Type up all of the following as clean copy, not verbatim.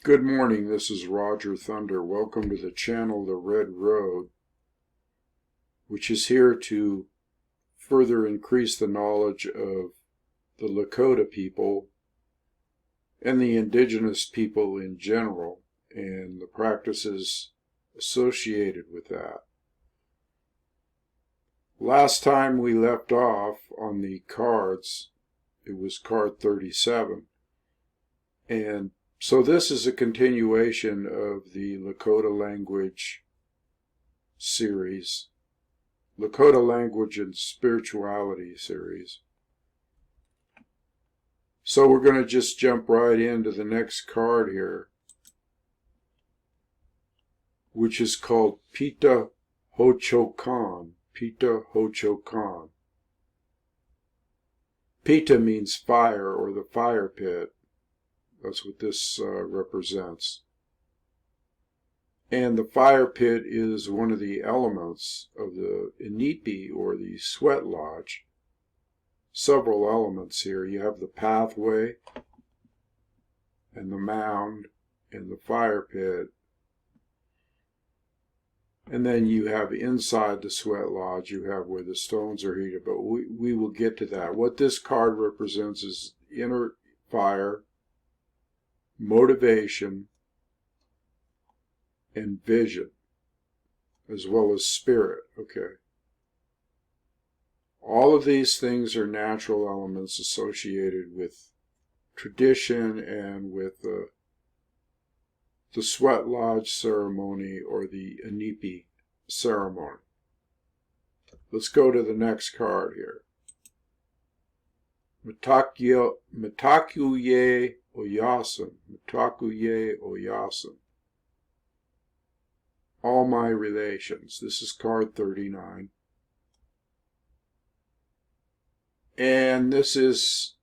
Good morning, this is Roger Thunder. Welcome to the channel The Red Road, which is here to further increase the knowledge of the Lakota people and the indigenous people in general and the practices associated with that. Last time we left off on the cards, it was card 37, and so this is a continuation of the Lakota language series, Lakota language and spirituality series. So we're going to just jump right into the next card here, which is called Peta Hokan. Peta Hokan. Peta means fire or the fire pit. That's what this represents. And the fire pit is one of the elements of the inipi, or the sweat lodge. Several elements here. You have the pathway, and the mound, and the fire pit. And then you have inside the sweat lodge, you have where the stones are heated. But we will get to that. What this card represents is inner fire, motivation, and vision, as well as spirit. Okay. All of these things are natural elements associated with tradition and with the sweat lodge ceremony or the inipi ceremony. Let's go to the next card here. Mitakuye Oyasin. Mitakuye Oyasin. All my relations. This is card 39. And this is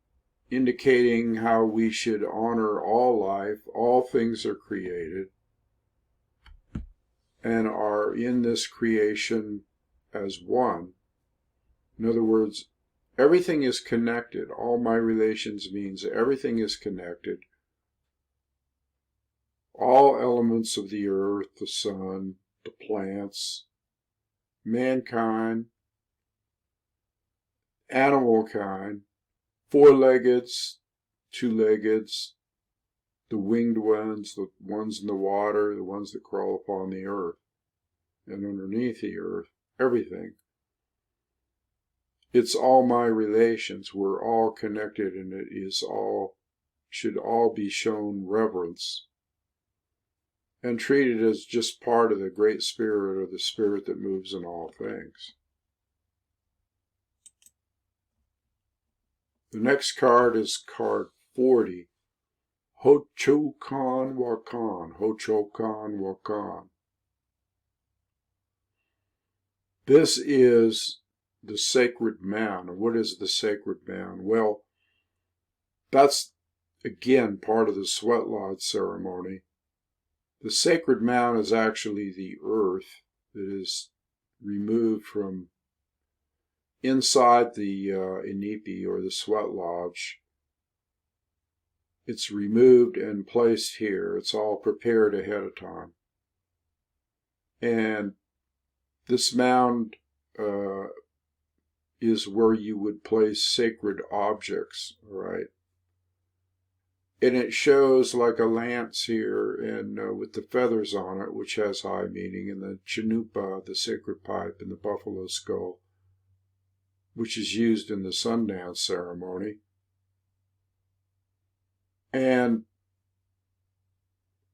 indicating how we should honor all life. All things are created and are in this creation as one. In other words, everything is connected. All my relations means everything is connected. All elements of the earth, the sun, the plants, mankind, animal kind, four-leggeds, two-leggeds, the winged ones, the ones in the water, the ones that crawl upon the earth and underneath the earth, everything. It's all my relations. We're all connected, and it is all, should all be shown reverence and treated as just part of the great spirit, or the spirit that moves in all things. The next card is card 40. Hochokan Wakan. Hochokan Wakan. This is the sacred mound. And what is the sacred mound? Well, that's again part of the sweat lodge ceremony. The sacred mound is actually the earth that is removed from inside the inipi, or the sweat lodge. It's removed and placed here. It's all prepared ahead of time. And this mound is where you would place sacred objects, all right? And it shows like a lance here, and with the feathers on it, which has high meaning, and the chanupa, the sacred pipe, and the buffalo skull, which is used in the Sundance ceremony. And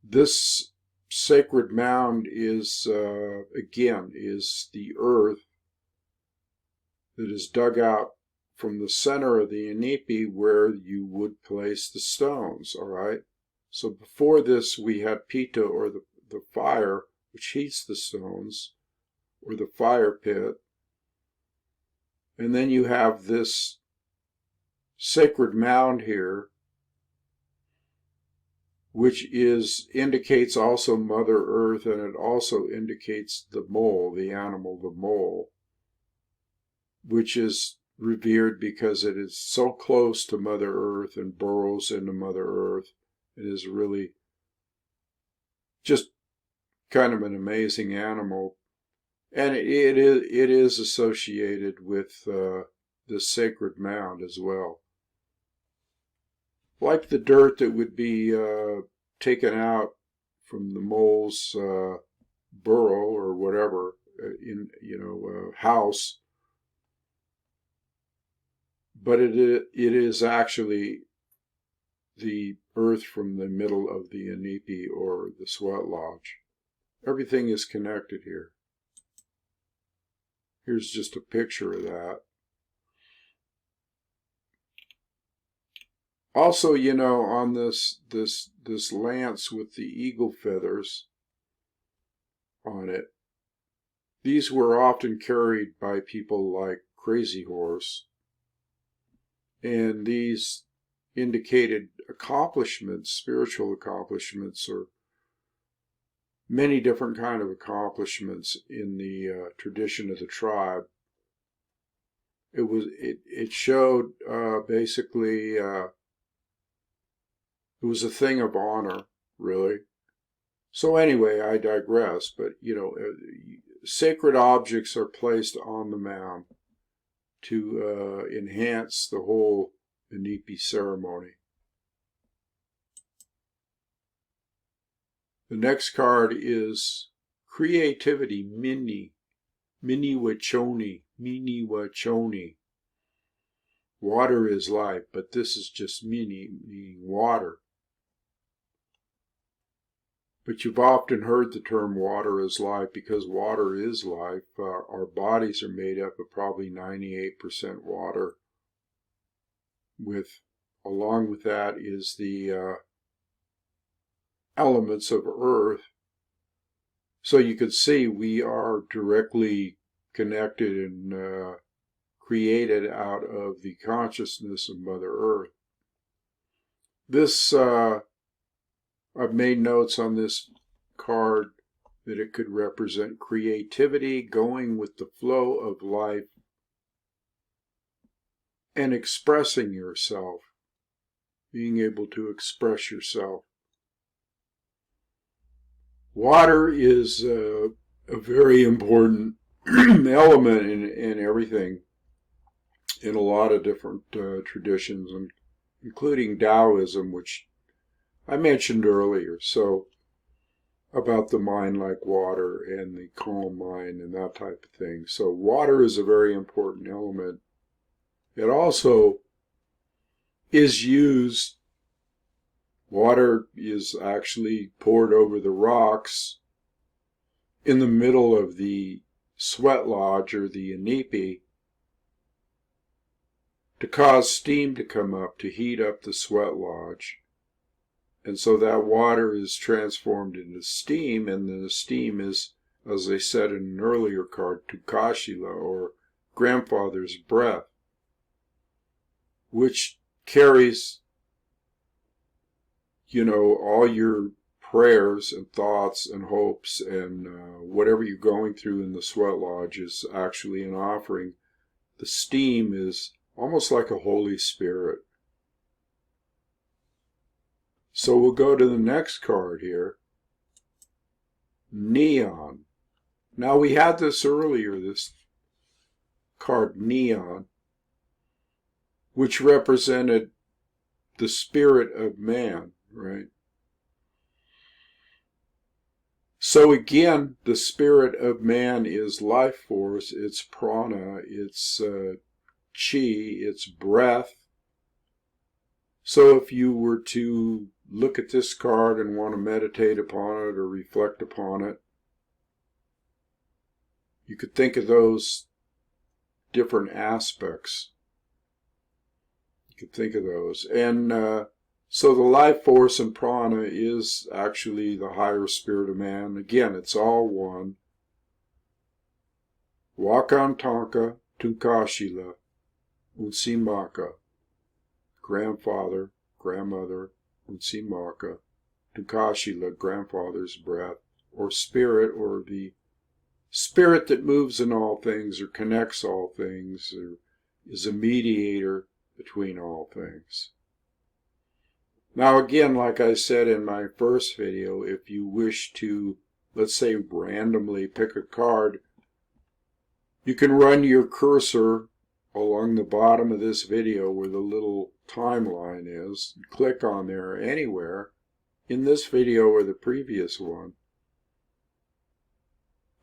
this sacred mound is, again, is the earth that is dug out from the center of the inipi, where you would place the stones, all right? So before this, we had Peta, or the fire, which heats the stones, or the fire pit. And then you have this sacred mound here, which indicates also Mother Earth, and it also indicates the mole, the animal, the mole, which is revered because it is so close to Mother Earth and burrows into Mother Earth. It is really just kind of an amazing animal. And it is associated with the sacred mound as well. Like the dirt that would be taken out from the mole's burrow or whatever, house. But it is actually the earth from the middle of the inipi or the sweat lodge. Everything is connected here. Here's just a picture of that. Also, on this lance with the eagle feathers on it, these were often carried by people like Crazy Horse, and these indicated accomplishments, spiritual accomplishments, or many different kind of accomplishments in the tradition of the tribe. It showed basically it was a thing of honor, really. So anyway, I digress, but sacred objects are placed on the mound to enhance the whole inipi ceremony. The next card is creativity, mini wachoni. Water is life, but this is just mini, meaning water. But you've often heard the term water is life because water is life. Our bodies are made up of probably 98% water. Along with that is the elements of earth. So you can see we are directly connected and created out of the consciousness of Mother Earth. This, I've made notes on this card that it could represent creativity, going with the flow of life, and expressing yourself, being able to express yourself. Water is a very important element in everything, in a lot of different traditions, including Taoism, which I mentioned earlier. So, about the mind like water and the calm mind and that type of thing. So water is a very important element. It also is used. Water is actually poured over the rocks in the middle of the sweat lodge or the inipi to cause steam to come up, to heat up the sweat lodge. And so that water is transformed into steam, and then the steam is, as I said in an earlier card, tukashila, or grandfather's breath, which carries all your prayers and thoughts and hopes and whatever you're going through in the sweat lodge is actually an offering. The steam is almost like a Holy Spirit. So we'll go to the next card here. Neon. Now we had this earlier, this card Neon, which represented the spirit of man, right? So again, the spirit of man is life force, it's prana, it's chi, it's breath. So if you were to look at this card and want to meditate upon it or reflect upon it, you could think of those different aspects. You could think of those. And so the life force and prana is actually the higher spirit of man. Again, it's all one. Wakantanka Tukashila Unsimaka. Grandfather, grandmother, Unsimaka. Tukashila, grandfather's breath, or spirit, or the spirit that moves in all things, or connects all things, or is a mediator between all things. Now again, like I said in my first video, if you wish to, let's say, randomly pick a card, you can run your cursor along the bottom of this video where the little timeline is. Click on there anywhere in this video or the previous one,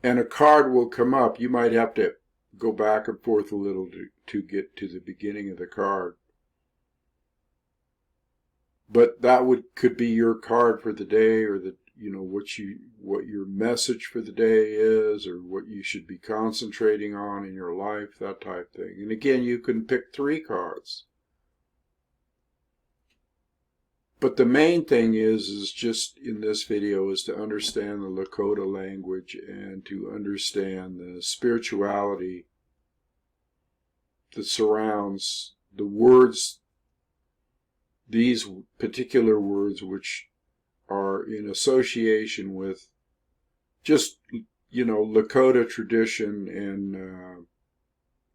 and a card will come up. You might have to go back and forth a little to get to the beginning of the card. But that could be your card for the day, or the what your message for the day is, or what you should be concentrating on in your life, that type thing. And again, you can pick 3 cards. But the main thing is just in this video is to understand the Lakota language and to understand the spirituality that surrounds the words, these particular words, which are in association with just, Lakota tradition and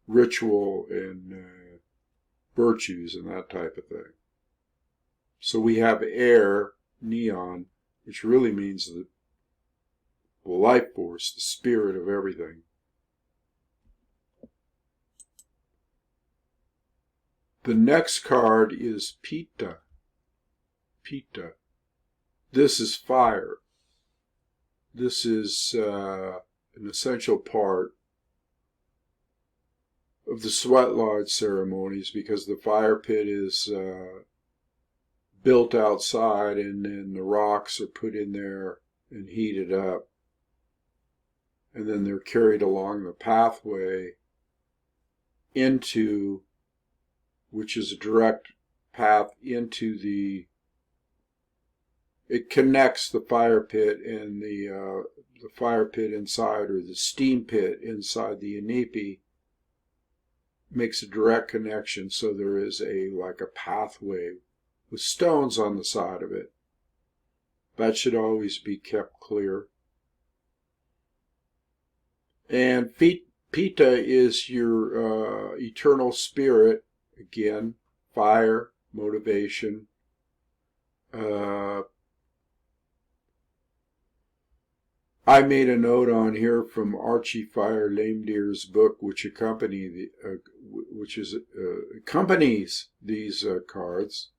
ritual and virtues and that type of thing. So we have air, neon, which really means the life force, the spirit of everything. The next card is Peta. Peta. This is fire. This is an essential part of the sweat lodge ceremonies, because the fire pit is built outside, and then the rocks are put in there and heated up, and then they're carried along the pathway into, which is a direct path into it connects the fire pit and the fire pit inside, or the steam pit inside the inipi, makes a direct connection. So there is like a pathway with stones on the side of it. That should always be kept clear. And Peta is your eternal spirit. Again, fire, motivation. I made a note on here from Archie Fire Lamedeer's book, which accompanies these cards,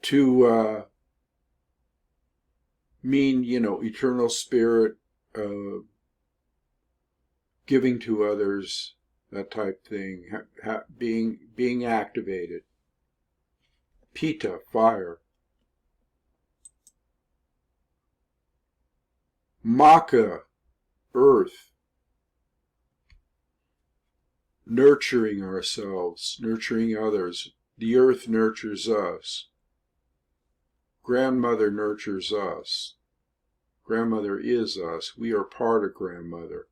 to mean, eternal spirit, giving to others, that type thing, being activated. Peta, fire. Maka, earth. Nurturing ourselves, nurturing others. The earth nurtures us. Grandmother nurtures us. Grandmother is us. We are part of grandmother.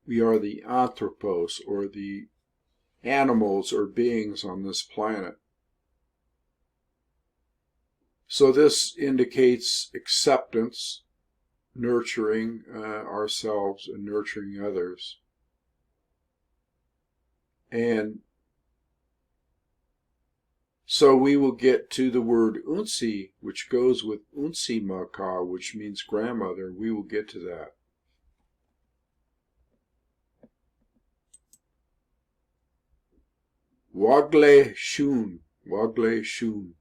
We are the anthropos, or the animals or beings on this planet. So this indicates acceptance, nurturing ourselves and nurturing others. And so we will get to the word unsi, which goes with unsi maka, which means grandmother. We will get to that. Wagle Shun, Wagle Shun.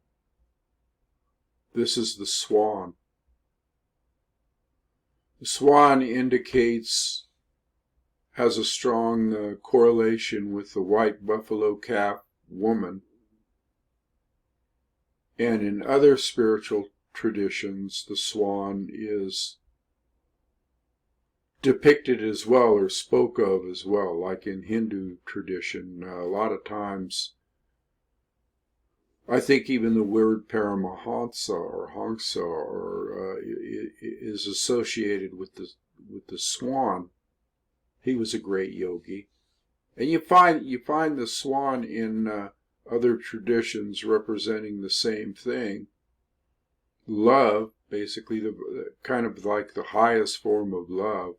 This is the swan. The swan has a strong correlation with the white buffalo calf woman. And in other spiritual traditions, the swan is depicted as well, or spoke of as well, like in Hindu tradition. A lot of times, I think even the word Paramahansa or Hangsa is associated with the swan. He was a great yogi, and you find the swan in other traditions representing the same thing. Love, basically, the kind of like the highest form of love.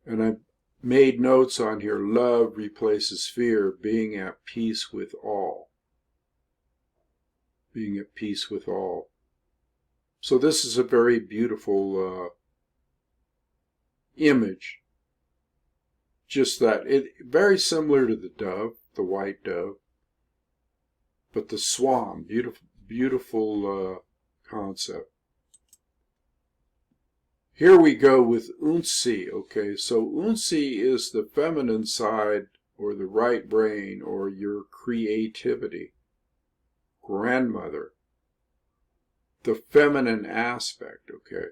And made notes on here. Love replaces fear, being at peace with all. Being at peace with all. So this is a very beautiful image. Just that, very similar to the dove, the white dove, but the swan, beautiful concept. Here we go with Unsi. Okay, so Unsi is the feminine side, or the right brain, or your creativity. Grandmother. The feminine aspect, okay?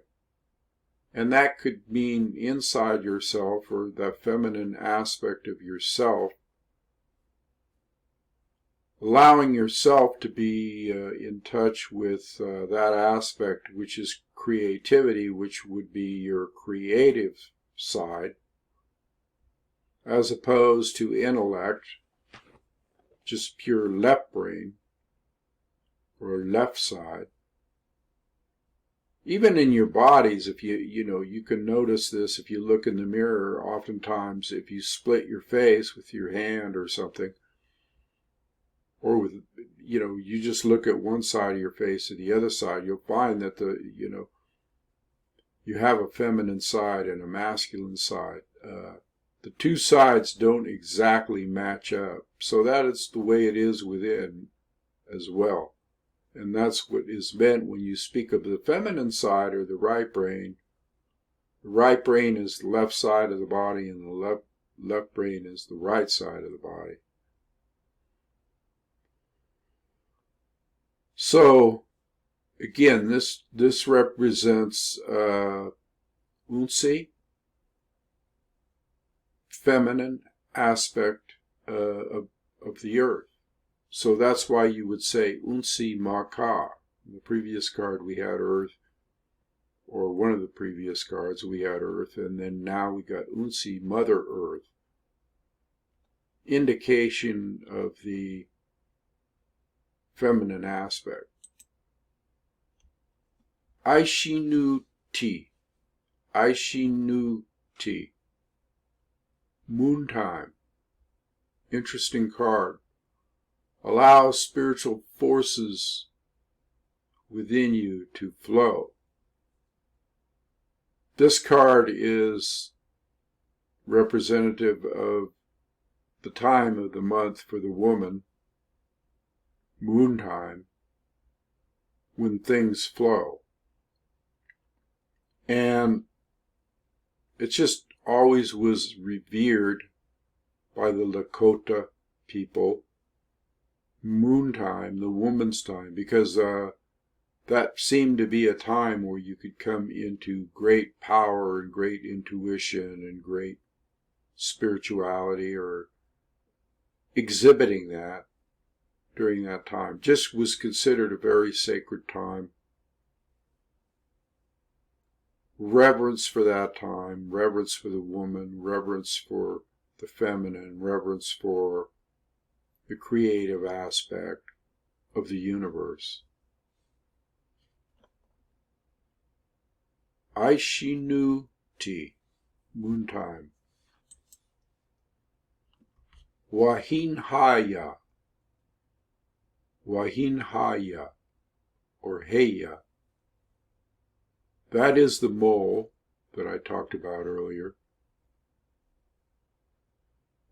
And that could mean inside yourself, or the feminine aspect of yourself. Allowing yourself to be in touch with that aspect, which is creativity, which would be your creative side, as opposed to intellect, just pure left brain, or left side. Even in your bodies, if you can notice this if you look in the mirror, oftentimes if you split your face with your hand or something, or with, you just look at one side of your face or the other side, you'll find that you have a feminine side and a masculine side. The two sides don't exactly match up, so that is the way it is within as well. And that's what is meant when you speak of the feminine side, or the right brain. The right brain is the left side of the body, and the left brain is the right side of the body. So, again, this represents Unsi, feminine aspect of the earth. So that's why you would say Unsi Maka. In the previous card we had Earth, or one of the previous cards we had Earth, and then now we got Unsi, Mother Earth. Indication of the feminine aspect. Aishinuti. Aishinuti. Moontime. Interesting card. Allow spiritual forces within you to flow. This card is representative of the time of the month for the woman, moontime, when things flow. And it just always was revered by the Lakota people, moontime, the woman's time, because that seemed to be a time where you could come into great power and great intuition and great spirituality, or exhibiting that during that time. Just was considered a very sacred time. Reverence for that time, reverence for the woman, reverence for the feminine, reverence for the creative aspect of the universe. Aishinuti, moontime. Wahinhaya, Wahinhaya, or Heya. That is the mole that I talked about earlier.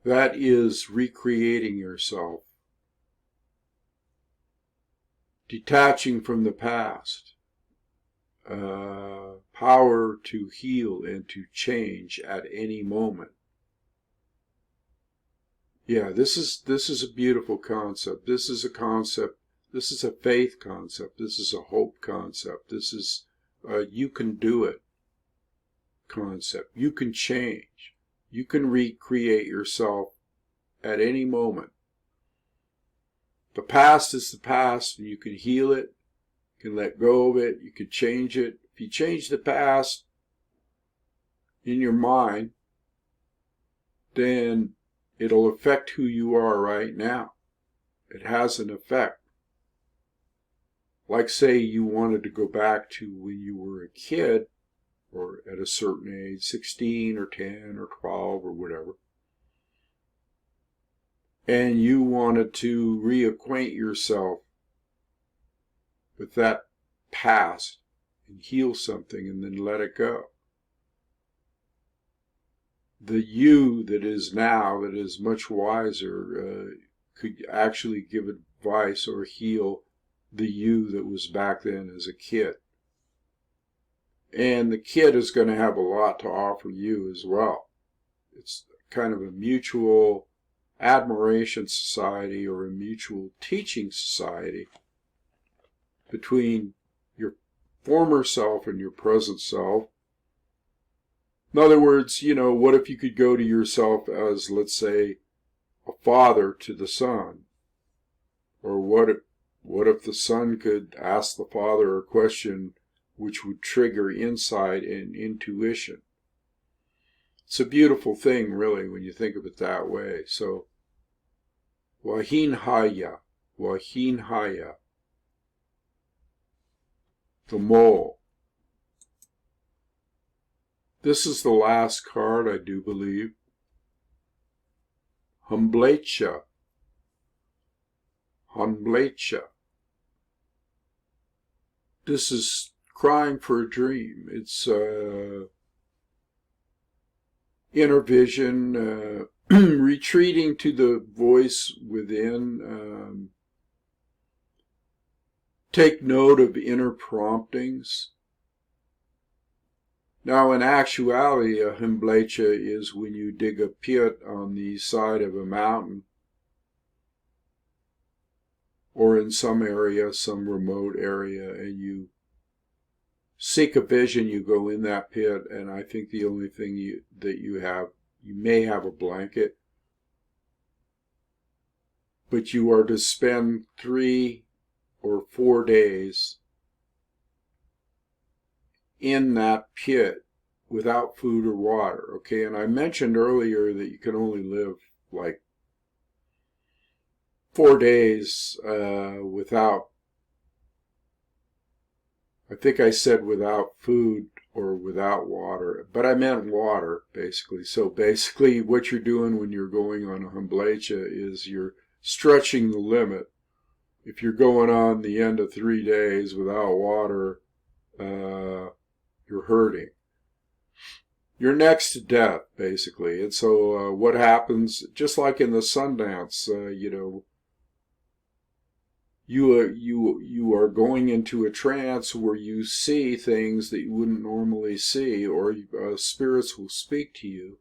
That is recreating yourself, detaching from the past, power to heal and to change at any moment. Yeah, this is a beautiful concept. This is a concept. This is a faith concept. This is a hope concept. This is you can do it concept. You can change. You can recreate yourself at any moment. The past is the past, and you can heal it, you can let go of it, you can change it. If you change the past in your mind, then it'll affect who you are right now. It has an effect. Like, say you wanted to go back to when you were a kid, or at a certain age, 16 or 10 or 12 or whatever, and you wanted to reacquaint yourself with that past and heal something and then let it go. The you that is now, that is much wiser, could actually give advice or heal the you that was back then as a kid. And the kid is going to have a lot to offer you as well. It's kind of a mutual admiration society or a mutual teaching society between your former self and your present self. In other words, you know, what if you could go to yourself as, let's say, a father to the son? Or what if the son could ask the father a question which would trigger insight and intuition? It's a beautiful thing, really, when you think of it that way. So, Wahinhaya, the mole. This is the last card, I do believe. Hbla. This is crying for a dream. It's inner vision, retreating to the voice within. Take note of inner promptings. Now, in actuality, a Hbla is when you dig a pit on the side of a mountain, or in some area, some remote area, and you seek a vision. You go in that pit, and I think the only thing you may have a blanket, but you are to spend 3 or 4 days in that pit without food or water, okay? And I mentioned earlier that you can only live like 4 days without, I think I said without food or without water, but I meant water, basically. So basically what you're doing when you're going on a Hbla is you're stretching the limit. If you're going on the end of 3 days without water, you're hurting. You're next to death, basically. And so what happens, just like in the Sundance, you know, you are going into a trance where you see things that you wouldn't normally see, or spirits will speak to you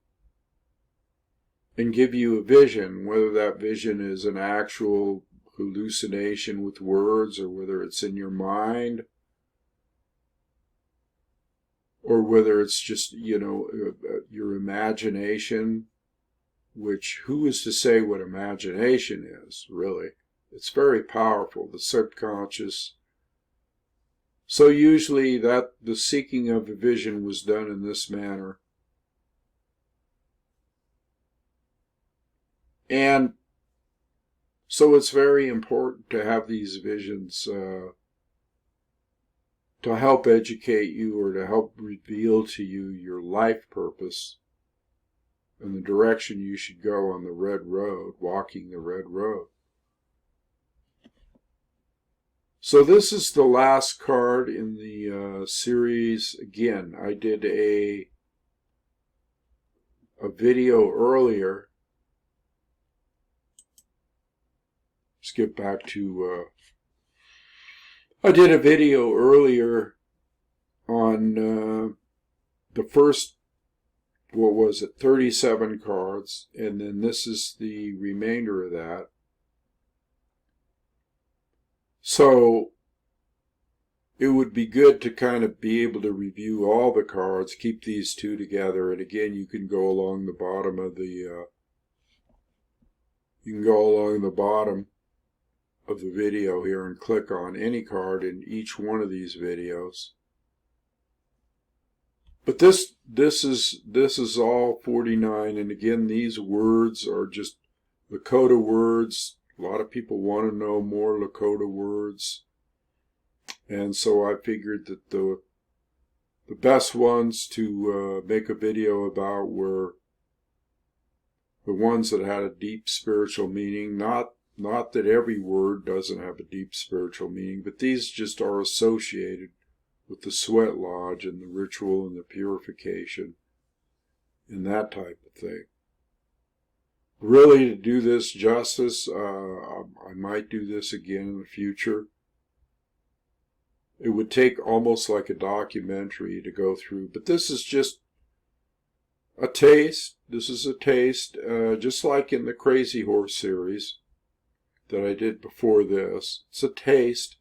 and give you a vision, whether that vision is an actual hallucination with words, or whether it's in your mind, or whether it's just, you know, your imagination, which, who is to say what imagination is, really? It's very powerful, the subconscious. So usually the seeking of a vision was done in this manner. And so it's very important to have these visions to help educate you, or to help reveal to you your life purpose and the direction you should go on the red road, walking the red road. So this is the last card in the series. Again, I did a video earlier. Let's get back to I did a video earlier on the first, what was it, 37 cards, and then this is the remainder of that. So it would be good to kind of be able to review all the cards, keep these two together, and again, you can go along the bottom of the video here and click on any card in each one of these videos. But this is all 49, and again, these words are just Lakota words. A lot of people want to know more Lakota words, and so I figured that the The best ones to make a video about were the ones that had a deep spiritual meaning. Not that every word doesn't have a deep spiritual meaning, but these just are associated with the sweat lodge and the ritual and the purification and that type of thing. Really, to do this justice, I might do this again in the future. It would take almost like a documentary to go through, but this is just a taste. This is a taste, just like in the Crazy Horse series that I did before this. It's a taste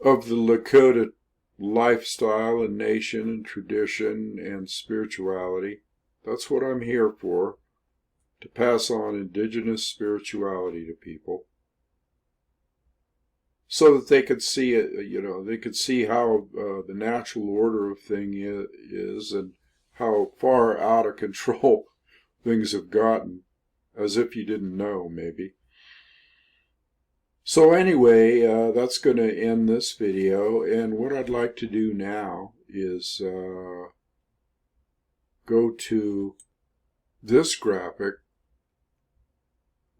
of the Lakota lifestyle and nation and tradition and spirituality. That's what I'm here for, to pass on indigenous spirituality to people, so that they could see it, they could see how the natural order of thing is and how far out of control things have gotten, as if you didn't know, maybe. So anyway, that's going to end this video, and what I'd like to do now is go to this graphic,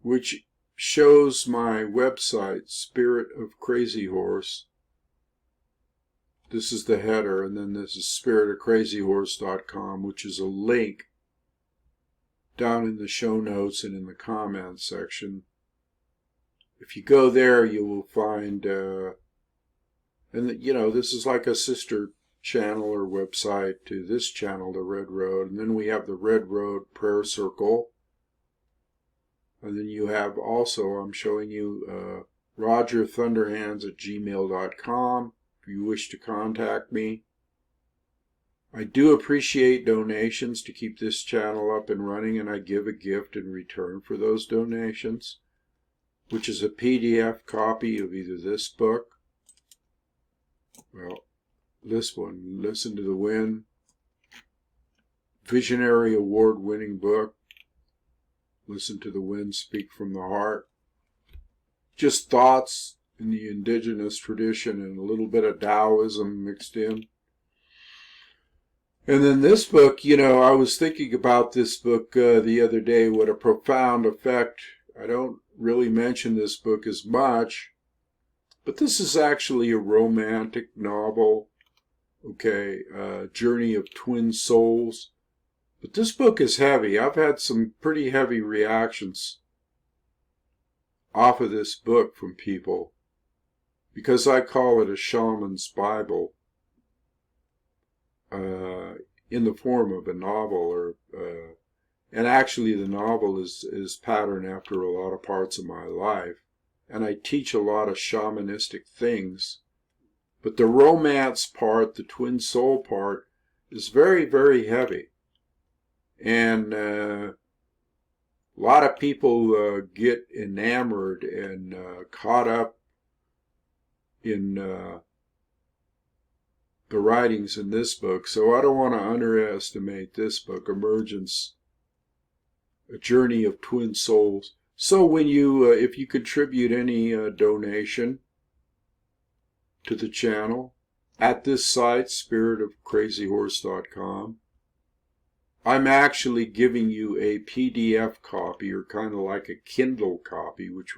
which shows my website, Spirit of Crazy Horse. This is the header, and then this is spiritofcrazyhorse.com, which is a link down in the show notes and in the comments section. If you go there, you will find, this is like a sister channel or website to this channel, the Red Road. And then we have the Red Road Prayer Circle. And then you have also, I'm showing you, rogerthunderhands@gmail.com if you wish to contact me. I do appreciate donations to keep this channel up and running, and I give a gift in return for those donations, which is a PDF copy of either this book, well, this one, Listen to the Wind, Visionary Award-winning book, Listen to the Wind, Speak from the Heart. Just thoughts in the indigenous tradition and a little bit of Taoism mixed in. And then this book, I was thinking about this book the other day, what a profound effect. I don't really mention this book as much, but this is actually a romantic novel, Journey of Twin Souls. But this book is heavy. I've had some pretty heavy reactions off of this book from people, because I call it a shaman's Bible, in the form of a novel, and actually the novel is patterned after a lot of parts of my life, and I teach a lot of shamanistic things. But the romance part, the twin soul part, is very, very heavy. And a lot of people get enamored and caught up in the writings in this book. So I don't want to underestimate this book, Emergence, A Journey of Twin Souls. So when you, if you contribute any donation to the channel at this site, spiritofcrazyhorse.com, I'm actually giving you a PDF copy, or kind of like a Kindle copy, which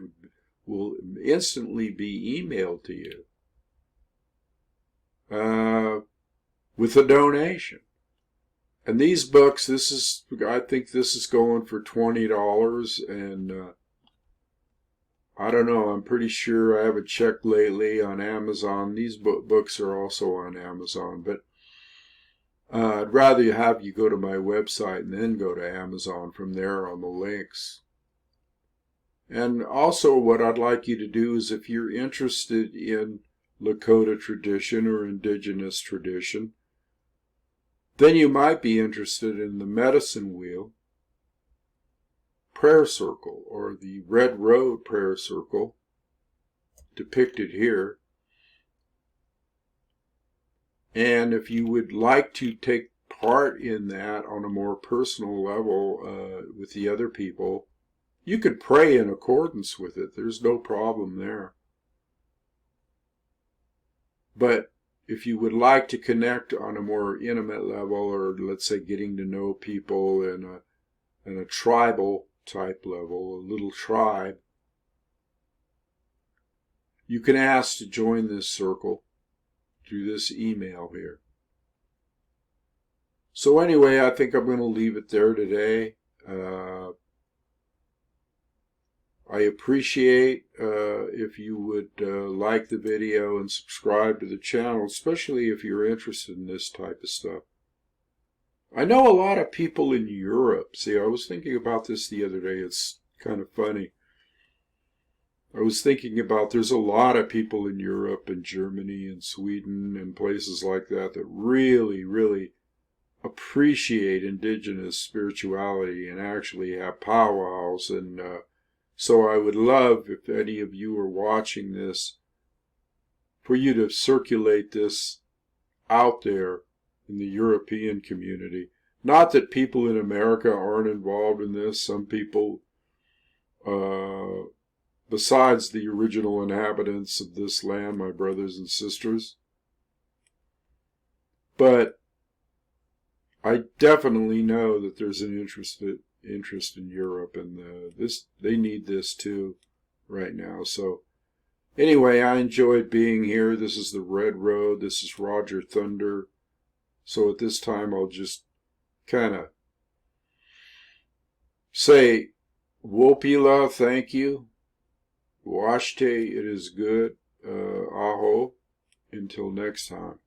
will instantly be emailed to you with a donation. And these books, I think this is going for $20, and I don't know, I'm pretty sure I haven't checked lately on Amazon. These books are also on Amazon, but I'd rather have you go to my website and then go to Amazon from there on the links. And also what I'd like you to do is, if you're interested in Lakota tradition or indigenous tradition, then you might be interested in the Medicine Wheel Prayer Circle, or the Red Road Prayer Circle, depicted here. And if you would like to take part in that on a more personal level with the other people, you could pray in accordance with it. There's no problem there. But if you would like to connect on a more intimate level, or let's say getting to know people in a tribal type level, a little tribe, you can ask to join this circle through this email here. So anyway, I think I'm going to leave it there today. I appreciate if you would like the video and subscribe to the channel, especially if you're interested in this type of stuff. I know a lot of people in Europe. See, I was thinking about this the other day. It's kind of funny. I was thinking about there's a lot of people in Europe and Germany and Sweden and places like that that really, really appreciate indigenous spirituality and actually have powwows. And so I would love, if any of you are watching this, for you to circulate this out there in the European community. Not that people in America aren't involved in this. Some people, besides the original inhabitants of this land, my brothers and sisters. But I definitely know that there's an interest in Europe, and they need this too right now. So anyway, I enjoyed being here. This is the Red Road. This is Roger Thunder. So at this time, I'll just kind of say, Wopila, thank you. Washte, it is good. Aho. Until next time.